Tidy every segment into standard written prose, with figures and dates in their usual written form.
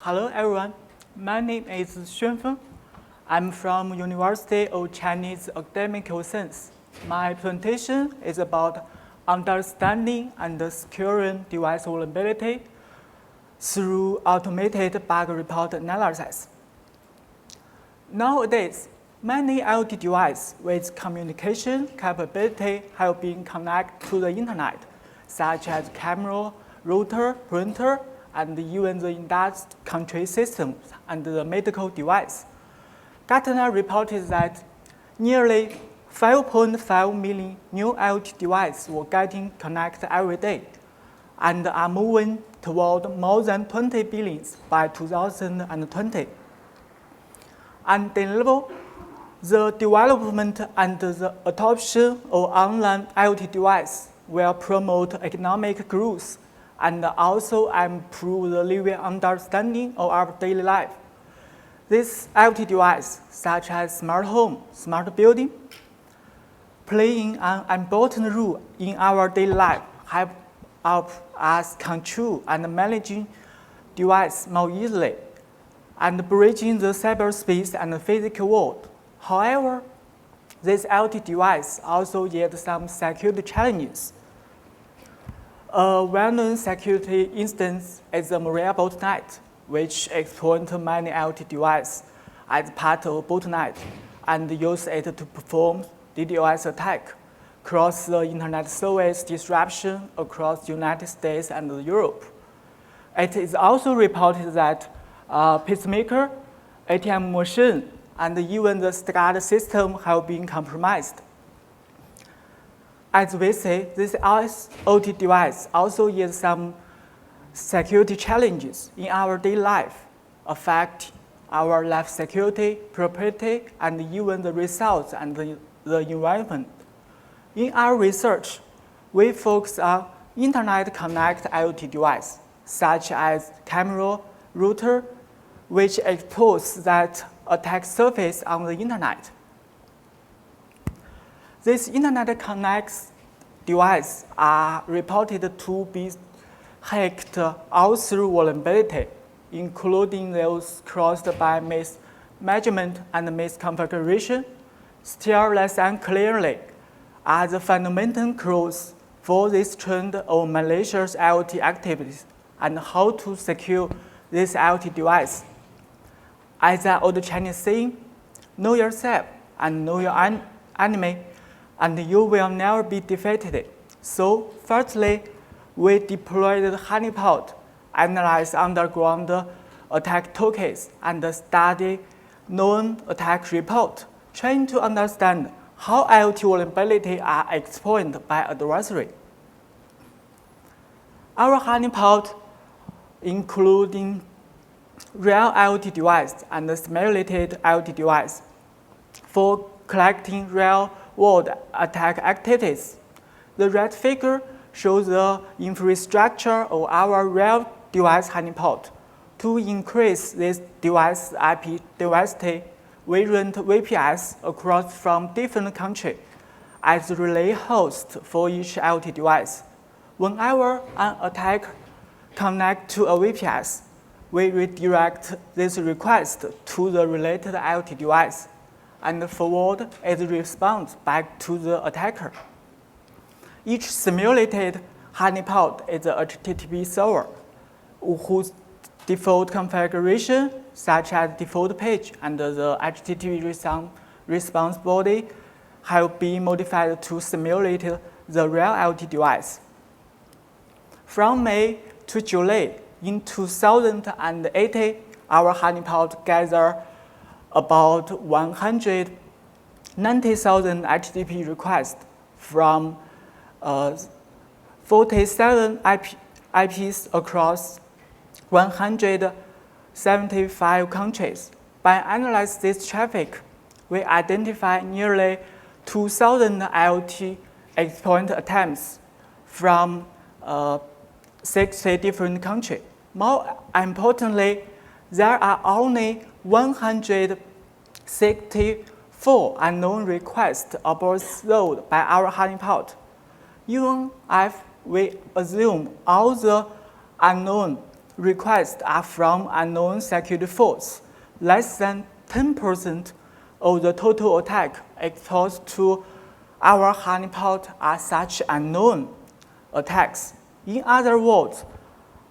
Hello everyone, my name is Xuan. I'm from University of Chinese Academic Science. My presentation is about understanding and securing device vulnerability through automated bug report analysis. Nowadays, many IoT devices with communication capability have been connected to the internet, such as camera, router, printer, and even the industry control systems and the medical device. Gartner reported that nearly 5.5 million new IoT devices were getting connected every day and are moving toward more than 20 billion by 2020. And enable the development and the adoption of online IoT devices will promote economic growth and also improve the living understanding of our daily life. These IoT devices, such as smart home, smart building, playing an important role in our daily life, help us control and managing devices more easily, and bridging the cyberspace and the physical world. However, these IoT devices also yet some security challenges. A well-known security instance is the Maria botnet, which exploits many IoT devices as part of botnet and uses it to perform DDoS attack, cross the internet service disruption across the United States and Europe. It is also reported that pacemaker, ATM machine, and even the SCADA system have been compromised. As we say, this IoT device also has some security challenges in our daily life, affect our life security, property, and even the results and the environment. In our research, we focus on internet-connected IoT devices, such as camera, router, which expose that attack surface on the internet. These internet-connected devices are reported to be hacked all through vulnerability, including those caused by mismeasurement and misconfiguration. Still less unclearly are the fundamental cause for this trend of malicious IoT activities and how to secure this IoT device. As an old Chinese saying, know yourself and know your enemy, and you will never be defeated. So, firstly, we deployed the Honeypot, analyze underground attack tokens, and study known attack report, trying to understand how IoT vulnerabilities are exploited by adversaries. Our Honeypot, including real IoT device and simulated IoT device, for collecting real-world attack activities. The red figure shows the infrastructure of our real device Honeypot. To increase this device IP diversity, we rent VPS across from different countries as relay host for each IoT device. Whenever an attacker connects to a VPS, we redirect this request to the related IoT device and forward its response back to the attacker. Each simulated honeypot is an HTTP server whose default configuration, such as default page and the HTTP response body, have been modified to simulate the real IoT device. From May to July in 2018, our honeypot gathered about 190,000 HTTP requests from 47 IPs across 175 countries. By analyzing this traffic, we identified nearly 2,000 IoT exploit attempts from 60 different countries. More importantly, there are only 164 unknown requests observed by our honeypot. Even if we assume all the unknown requests are from unknown security faults. Less than 10% of the total attack exposed to our honeypot are such unknown attacks. In other words,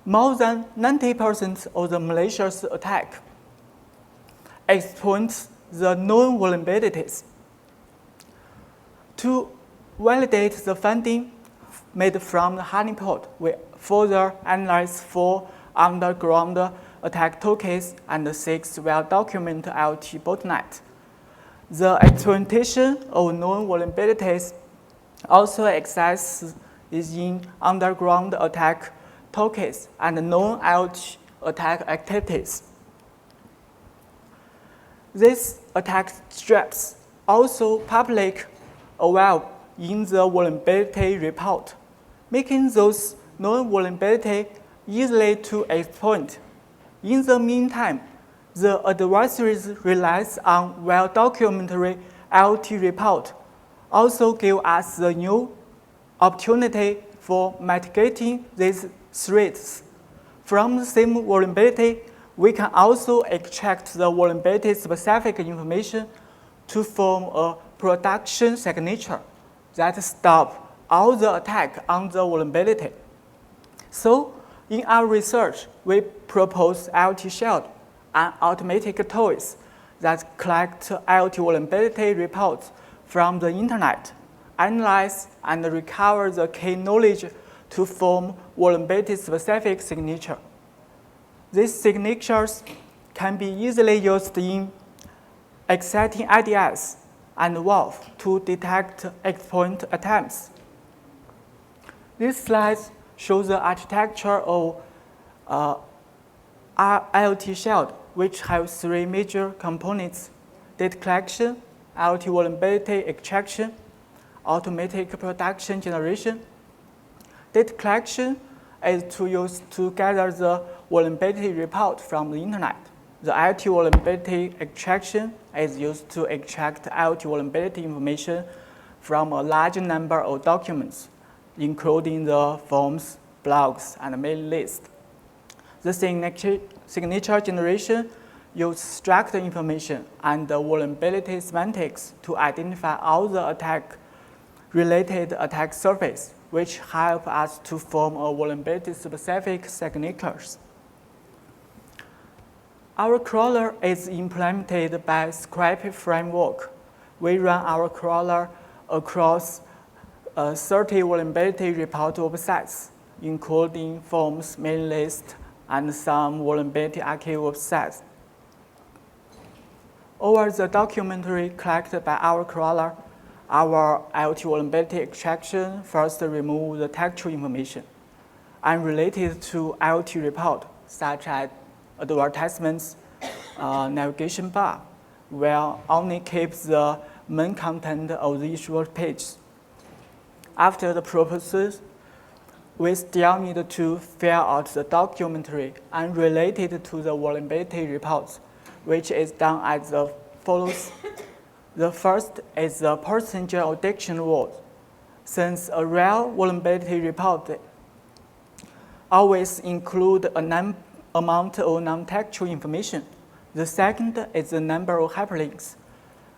more than 90% of the malicious attack exploits the known vulnerabilities. To validate the finding made from the honeypot, we further analyze 4 underground attack tokens and 6 well-documented IoT botnets. The exploitation of known vulnerabilities also exists in underground attack tokens and known IoT attack activities. These attack straps also public available in the vulnerability report, making those known vulnerabilities easily to exploit. In the meantime, the adversaries relies on well-documented IoT report also give us the new opportunity for mitigating these threats. From the same vulnerability, we can also extract the vulnerability-specific information to form a production signature that stops all the attack on the vulnerability. So, in our research, we propose IoT Shell, an automatic tools that collect IoT vulnerability reports from the internet, analyze and recover the key knowledge to form vulnerability-specific signature. These signatures can be easily used in exciting ideas and Valve to detect exploit attempts. This slide shows the architecture of IoT Shell, which has 3 major components: data collection, IoT vulnerability extraction, automatic production generation. Data collection is used to gather the vulnerability report from the internet. The IoT vulnerability extraction is used to extract IoT vulnerability information from a large number of documents, including the forms, blogs, and mailing list. The signature generation uses structured information and the vulnerability semantics to identify all the related attack surface, which help us to form a vulnerability-specific signatures. Our crawler is implemented by script framework. We run our crawler across 30 vulnerability report websites, including forms, mailing list, and some vulnerability archive websites. Over the documentary collected by our crawler, our IoT vulnerability extraction first remove the textual information unrelated to IoT report, such as advertisements, navigation bar, while only keeps the main content of the issue page. After the process, we still need to fill out the documentary unrelated to the vulnerability reports, which is done as follows. The first is the percentage of detection word. Since a real vulnerability report always includes an amount of non-textual information. The second is the number of hyperlinks.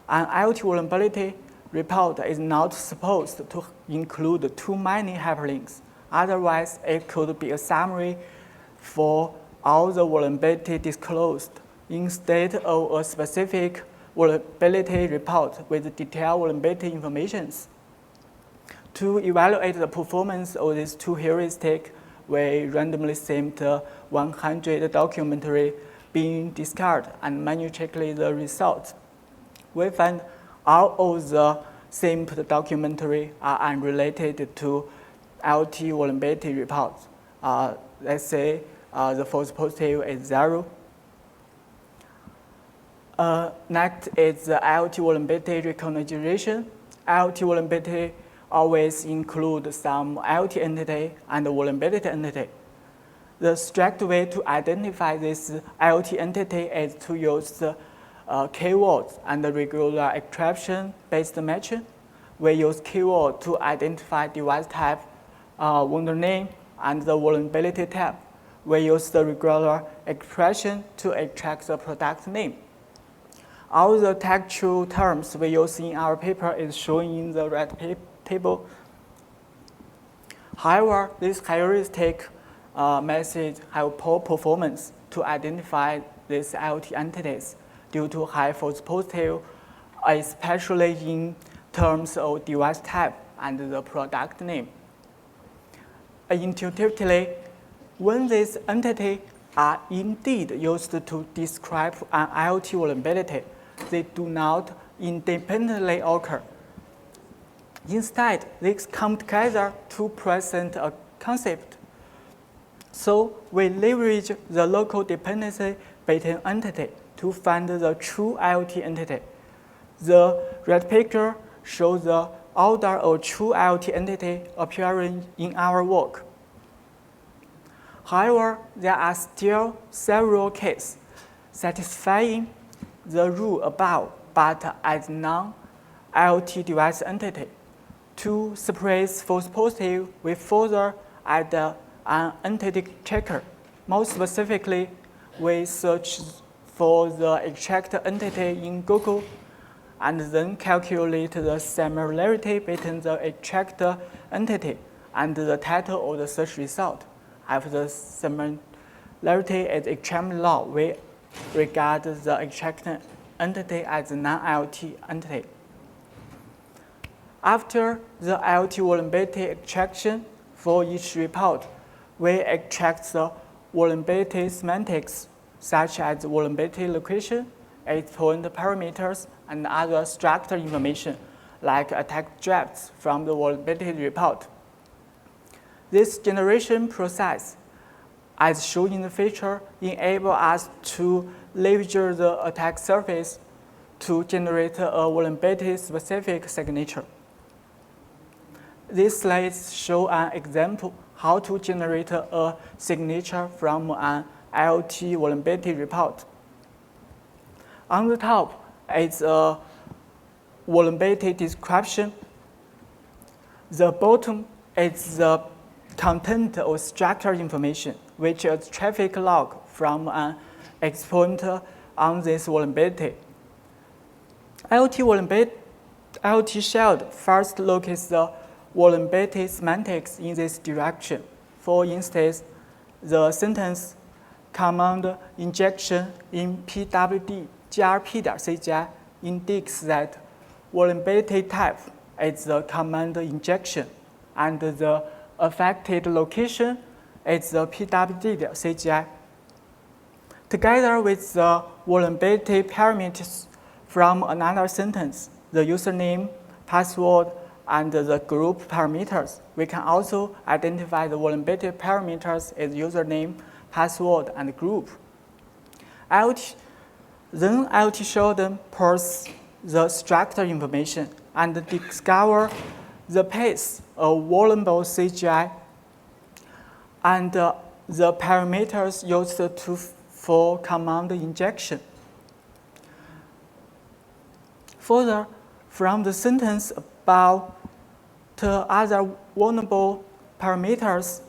An IoT vulnerability report is not supposed to include too many hyperlinks. Otherwise, it could be a summary for all the vulnerability disclosed instead of a specific vulnerability report with detailed vulnerability information. To evaluate the performance of these 2 heuristics, we randomly sampled 100 documentary being discarded and manually checked the results. We found all of the sampled documentary are unrelated to IoT vulnerability reports. Let's say the false positive is 0. Next is the IoT vulnerability recognition. IoT vulnerability always include some IoT entity and vulnerability entity. The strict way to identify this IoT entity is to use the keywords and the regular extraction-based matching. We use keyword to identify device type, vendor name, and the vulnerability type. we use the regular expression to extract the product name. All the textual terms we use in our paper is shown in the red table. However, this heuristic method have poor performance to identify these IoT entities due to high false positive, especially in terms of device type and the product name. Intuitively, when these entities are indeed used to describe an IoT vulnerability, they do not independently occur. Instead, they come together to present a concept. So we leverage the local dependency between entities to find the true IoT entity. The red picture shows the order of true IoT entity appearing in our work. However, there are still several cases satisfying the rule above, but as non-IoT device entity. To suppress false positive, we further add an entity checker. More specifically, we search for the extract entity in Google and then calculate the similarity between the extract entity and the title of the search result. If the similarity is extremely low, we regard the extract entity as a non-IoT entity. After the IoT vulnerability extraction for each report, we extract the vulnerability semantics, such as vulnerability location, endpoint parameters, and other structured information, like attack drafts from the vulnerability report. This generation process, as shown in the feature, enables us to leverage the attack surface to generate a vulnerability-specific signature. These slides show an example how to generate a signature from an IoT vulnerability report. On the top is a vulnerability description. The bottom is the content of structured information, which is traffic log from an endpoint on this vulnerability. IoT Shell first looks at the vulnerability semantics in this direction. For instance, the sentence command injection in pwd-grp.c indicates that vulnerability type is the command injection, and the affected location is the pwd.c. Together with the vulnerability parameters from another sentence, the username, password, and the group parameters, we can also identify the vulnerability parameters as username, password, and group. Then IoT Shell parses the structured information and discover the path of vulnerable CGI and the parameters used for command injection. Further, from the sentence about other vulnerable parameters,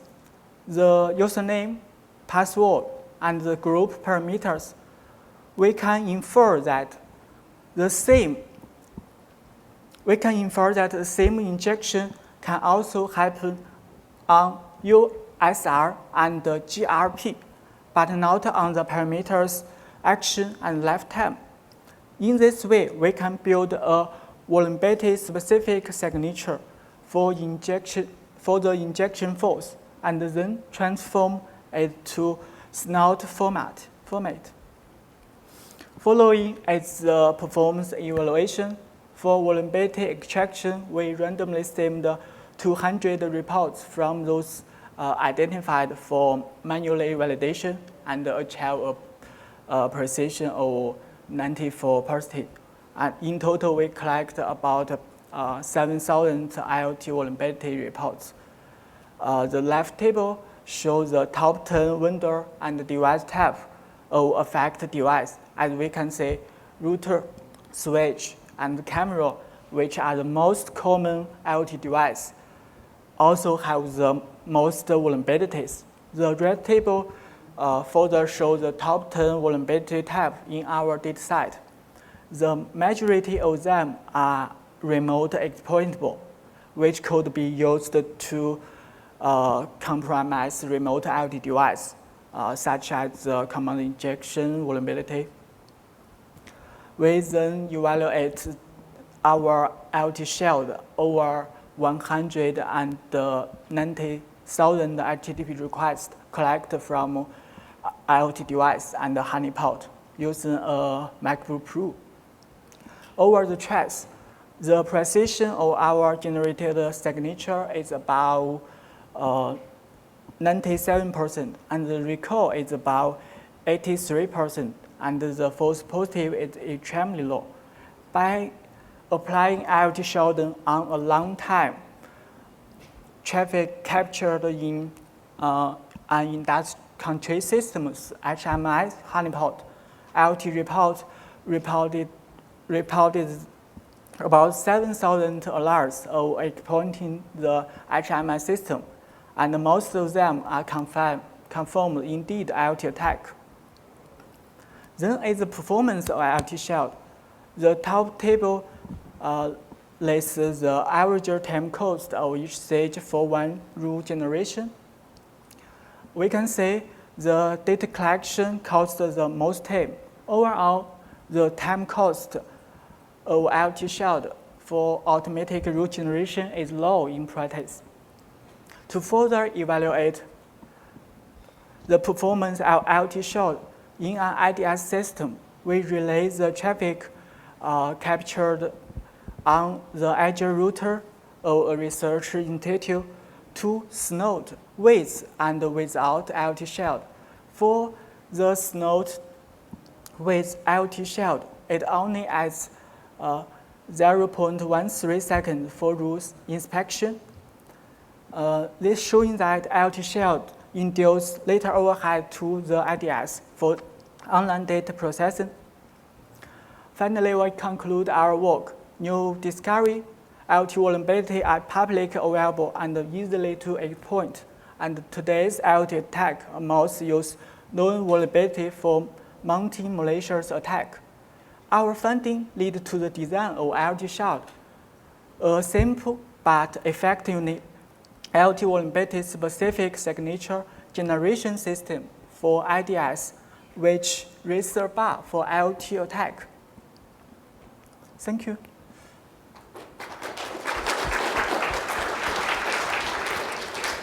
the username, password, and the group parameters, we can infer that the same injection can also happen on USR and GRP, but not on the parameters action and lifetime. In this way, we can build a vulnerability-specific signature for the injection force, and then transform it to SNOT format. Following is the performance evaluation. For vulnerability extraction, we randomly stemmed 200 reports from those identified for manually validation and achieve a precision of 94%. And in total, we collect about 7,000 IoT vulnerability reports. The left table shows the top 10 vendor and device type of affected device. As we can see, router, switch, and camera, which are the most common IoT devices, also have the most vulnerabilities. The red table further shows the top 10 vulnerability types in our dataset. The majority of them are remote exploitable, which could be used to compromise remote IoT device, such as the command injection vulnerability. We then evaluate our IoT Shell over 190,000 HTTP requests collected from IoT device and Honeypot using a MacBook Pro. Over the trace, the precision of our generated signature is about 97%, and the recall is about 83%, and the false positive is extremely low. By applying IoT Shell on a long time traffic captured in industrial control systems, HMI Honeypot, IoT reported about 7,000 alerts of exploiting the HMI system, and most of them are confirmed indeed IoT attack. Then is the performance of IoT Shell. The top table lists the average time cost of each stage for one rule generation. We can say the data collection costs the most time. Overall, the time cost of IoT Shell for automatic rule generation is low in practice. To further evaluate the performance of IoT Shell in an IDS system, we relay the traffic captured on the Azure router of a research institute to snowed with and without IoT Shell. For the snowed with IoT Shell, it only adds 0.13 seconds for rules inspection. This showing that IoT Shell induces later overhead to the IDS for online data processing. Finally, we conclude our work. New discovery, IoT vulnerability are publicly available and easily to exploit. And today's IoT attack most use known vulnerability for mounting malicious attack. Our finding lead to the design of IoT Shell, a simple but effectively IoT vulnerability specific signature generation system for IDS, which raises the bar for IoT attack. Thank you.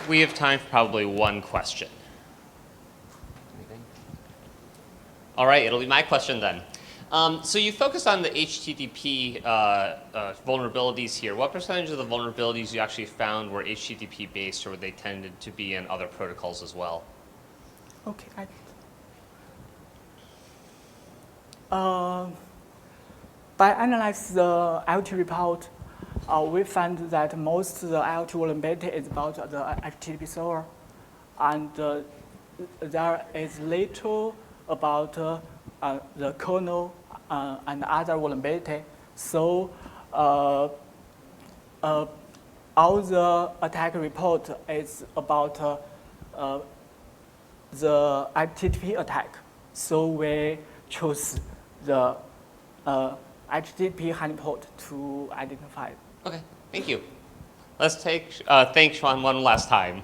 We have time for probably one question. Anything? All right, it'll be my question then. So you focused on the HTTP vulnerabilities here. What percentage of the vulnerabilities you actually found were HTTP-based, or were they tended to be in other protocols as well? Okay. By analyzing the IoT report, we find that most of the IoT vulnerability is about the HTTP server, and there is little about the kernel and other vulnerability. So all the attack report is about the HTTP attack. So we choose the HTTP honeypot to identify. Okay, thank you. Let's thank Xuan one last time.